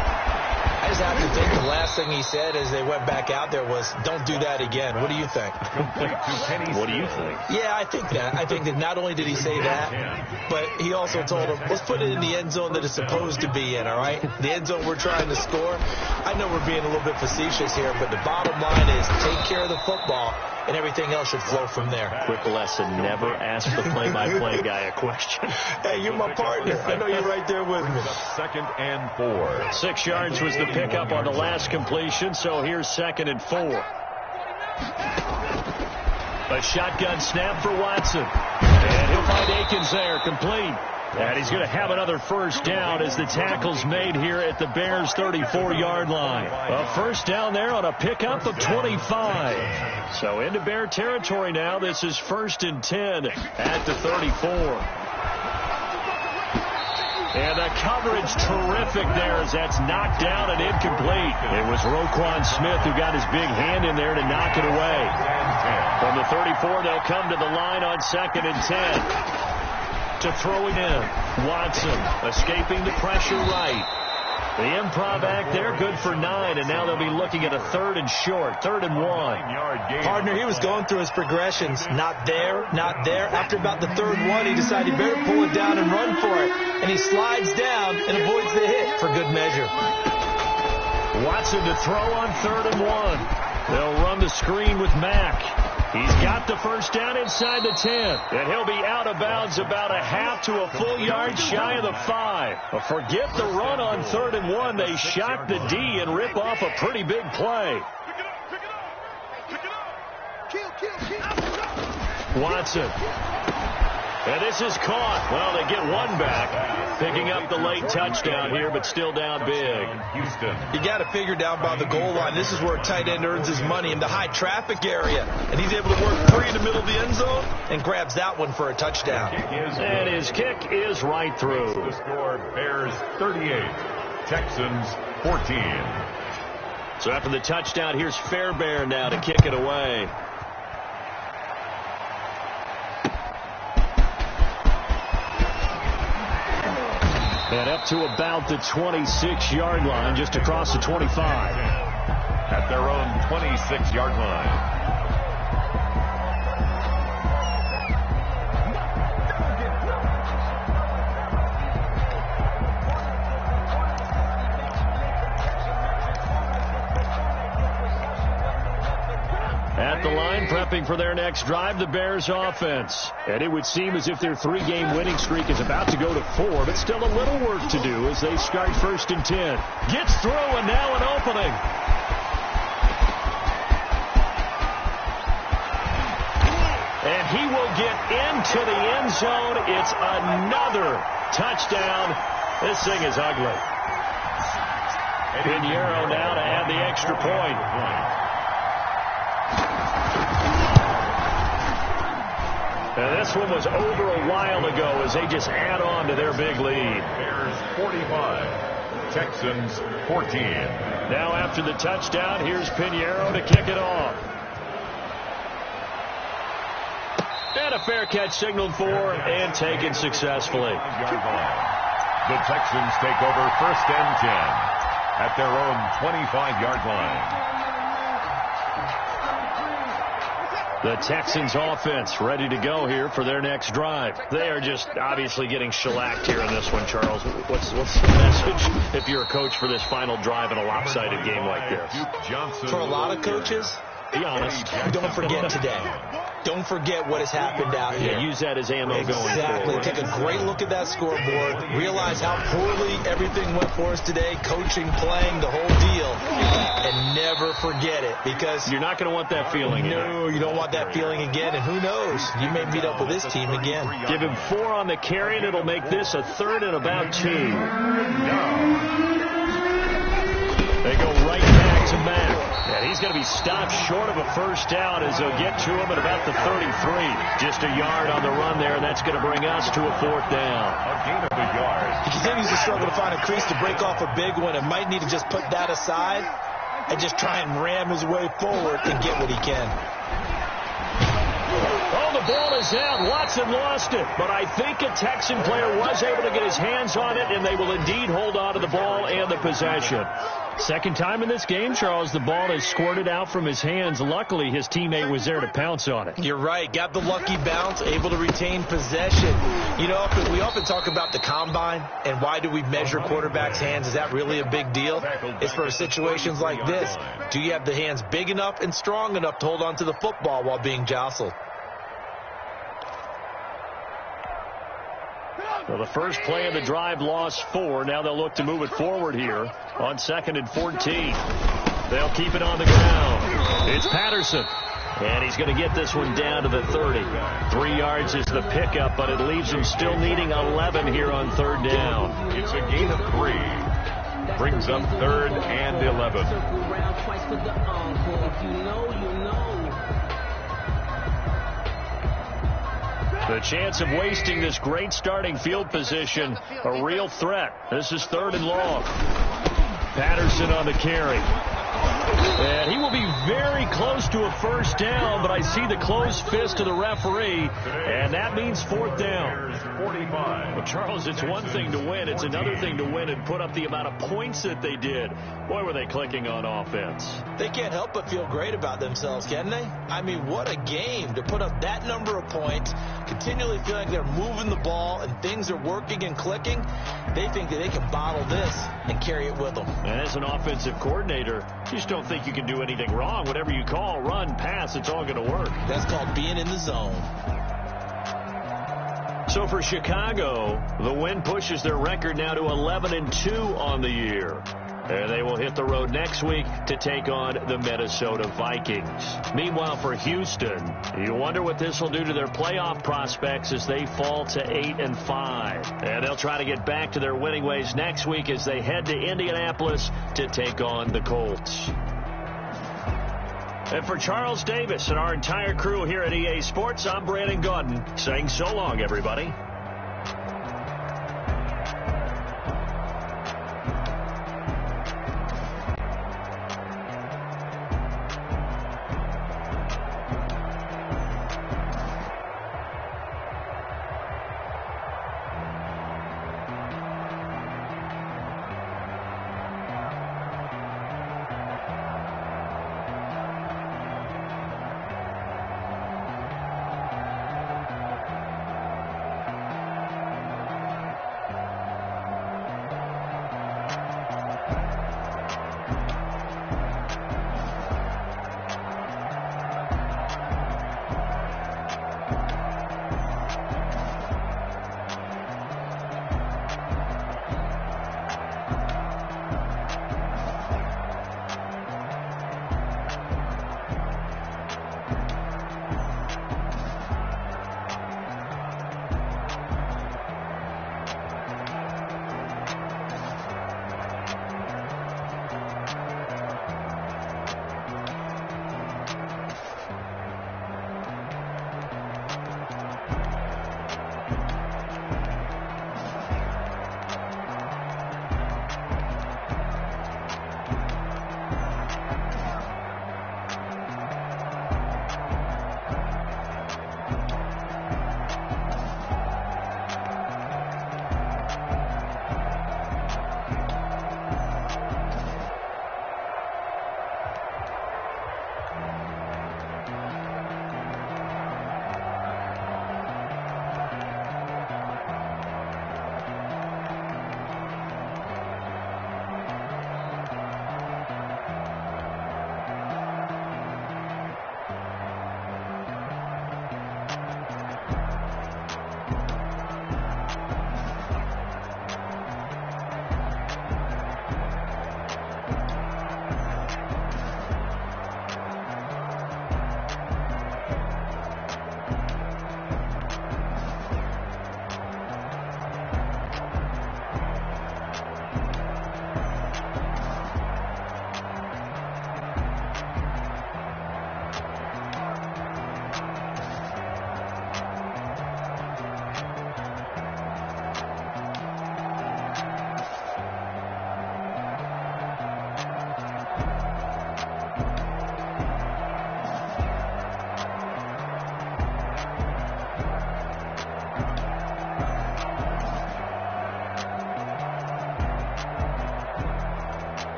Speaker 3: I just have to think the last thing he said as they went back out there was, don't do that again. What do you think?
Speaker 1: What do you think?
Speaker 3: Yeah, I think that. I think that not only did he say that, but he also told him, let's put it in the end zone that it's supposed to be in, all right? The end zone we're trying to score. I know we're being a little bit facetious here, but the bottom line is take care of the football, and everything else should flow from there.
Speaker 1: Quick lesson, never ask the play-by-play guy a question.
Speaker 3: Hey, you're my partner. I know you're right there with me.
Speaker 2: 2nd and 4.
Speaker 1: 6 yards was the pickup on the last completion, so here's 2nd and 4. A shotgun snap for Watson. And he'll find Akins there, complete. And he's going to have another first down as the tackle's made here at the Bears' 34-yard line. A first down there on a pickup of 25. So into Bear territory now. This is 1st and 10 at the 34. And the coverage terrific there as that's knocked down and incomplete. It was Roquan Smith who got his big hand in there to knock it away. From the 34, they'll come to the line on 2nd and 10. To throw it in. Watson escaping the pressure right. The improv act there, good for 9, and now they'll be looking at a 3rd and short, 3rd and 1.
Speaker 3: Partner, he was going through his progressions. Not there, not there. After about the 3rd one, he decided he better pull it down and run for it. And he slides down and avoids the hit for good measure.
Speaker 1: Watson to throw on 3rd and 1. They'll run the screen with Mack. He's got the first down inside the 10. And he'll be out of bounds about a half to a full yard shy of the 5. But forget the run on 3rd and 1. They shock the D and rip off a pretty big play. Watson. And this is caught. Well, they get one back. Picking up the late touchdown here, but still down big.
Speaker 2: Houston.
Speaker 3: You got to figure down by the goal line. This is where a tight end earns his money in the high traffic area. And he's able to work free in the middle of the end zone and grabs that one for a touchdown.
Speaker 1: And his kick is right through.
Speaker 2: The score, Bears 38, Texans 14.
Speaker 1: So after the touchdown, here's Fairbairn now to kick it away. And up to about the 26-yard line, just across the 25.
Speaker 2: At their own 26-yard line.
Speaker 1: At the line, prepping for their next drive, the Bears offense. And it would seem as if their 3-game winning streak is about to go to 4, but still a little work to do as they start 1st and 10. Gets through, and now an opening. And he will get into the end zone. It's another touchdown. This thing is ugly. Pinheiro now to add the extra point. And this one was over a while ago as they just add on to their big lead.
Speaker 2: Bears 45, Texans 14.
Speaker 1: Now after the touchdown, here's Pinheiro to kick it off. And a fair catch signaled for and taken successfully.
Speaker 2: The Texans take over 1st and 10 at their own 25-yard line.
Speaker 1: The Texans offense ready to go here for their next drive. They are just obviously getting shellacked here in this one, Charles. What's the message if you're a coach for this final drive in a lopsided game like this?
Speaker 3: For a lot of coaches,
Speaker 1: be honest,
Speaker 3: don't forget today. Don't forget what has happened out here.
Speaker 1: Yeah, use that as ammo going forward.
Speaker 3: Exactly. Take a great look at that scoreboard. Realize how poorly everything went for us today, coaching, playing, the whole deal. And never forget it, because
Speaker 1: you're not going to want that feeling.
Speaker 3: No, you don't want that feeling again. And who knows? You may meet up with this team again.
Speaker 1: Give him 4 on the carry, and it'll make this a 3rd and about 2. They go right back to Mack. And he's going to be stopped short of a first down as they'll get to him at about the 33. Just a yard on the run there, and that's going to bring us to a 4th down.
Speaker 2: A gain of a yard.
Speaker 3: He continues to struggle to find a crease to break off a big one, and might need to just put that aside and just try and ram his way forward and get what he can.
Speaker 1: Oh, the ball is out. Watson lost it. But I think a Texan player was able to get his hands on it, and they will indeed hold on to the ball and the possession. Second time in this game, Charles, the ball has squirted out from his hands. Luckily, his teammate was there to pounce on it.
Speaker 3: You're right. Got the lucky bounce, able to retain possession. You know, we often talk about the combine and why do we measure quarterbacks' hands. Is that really a big deal? It's for situations like this. Do you have the hands big enough and strong enough to hold on to the football while being jostled?
Speaker 1: Well, the first play of the drive lost 4. Now they'll look to move it forward here on 2nd and 14. They'll keep it on the ground. It's Patterson. And he's going to get this one down to the 30. 3 yards is the pickup, but it leaves him still needing 11 here on 3rd down.
Speaker 2: It's a gain of 3. Brings up 3rd and 11.
Speaker 1: The chance of wasting this great starting field position, a real threat. This is 3rd and long. Patterson on the carry. And he will be very close to a first down, but I see the closed fist of the referee, and that means 4th down.
Speaker 2: 45.
Speaker 1: Well, Charles, it's one thing to win. It's another thing to win and put up the amount of points that they did. Boy, were they clicking on offense.
Speaker 3: They can't help but feel great about themselves, can they? I mean, what a game to put up that number of points, continually feel like they're moving the ball and things are working and clicking. They think that they can bottle this and carry it with them.
Speaker 1: And as an offensive coordinator, you just don't think you can do anything wrong. Whatever you call, run, pass, it's all going to work.
Speaker 3: That's called being in the zone.
Speaker 1: So for Chicago, the win pushes their record now to 11-2 on the year. And they will hit the road next week to take on the Minnesota Vikings. Meanwhile, for Houston, you wonder what this will do to their playoff prospects as they fall to 8-5. And they'll try to get back to their winning ways next week as they head to Indianapolis to take on the Colts. And for Charles Davis and our entire crew here at EA Sports, I'm Brandon Gaudin saying so long, everybody.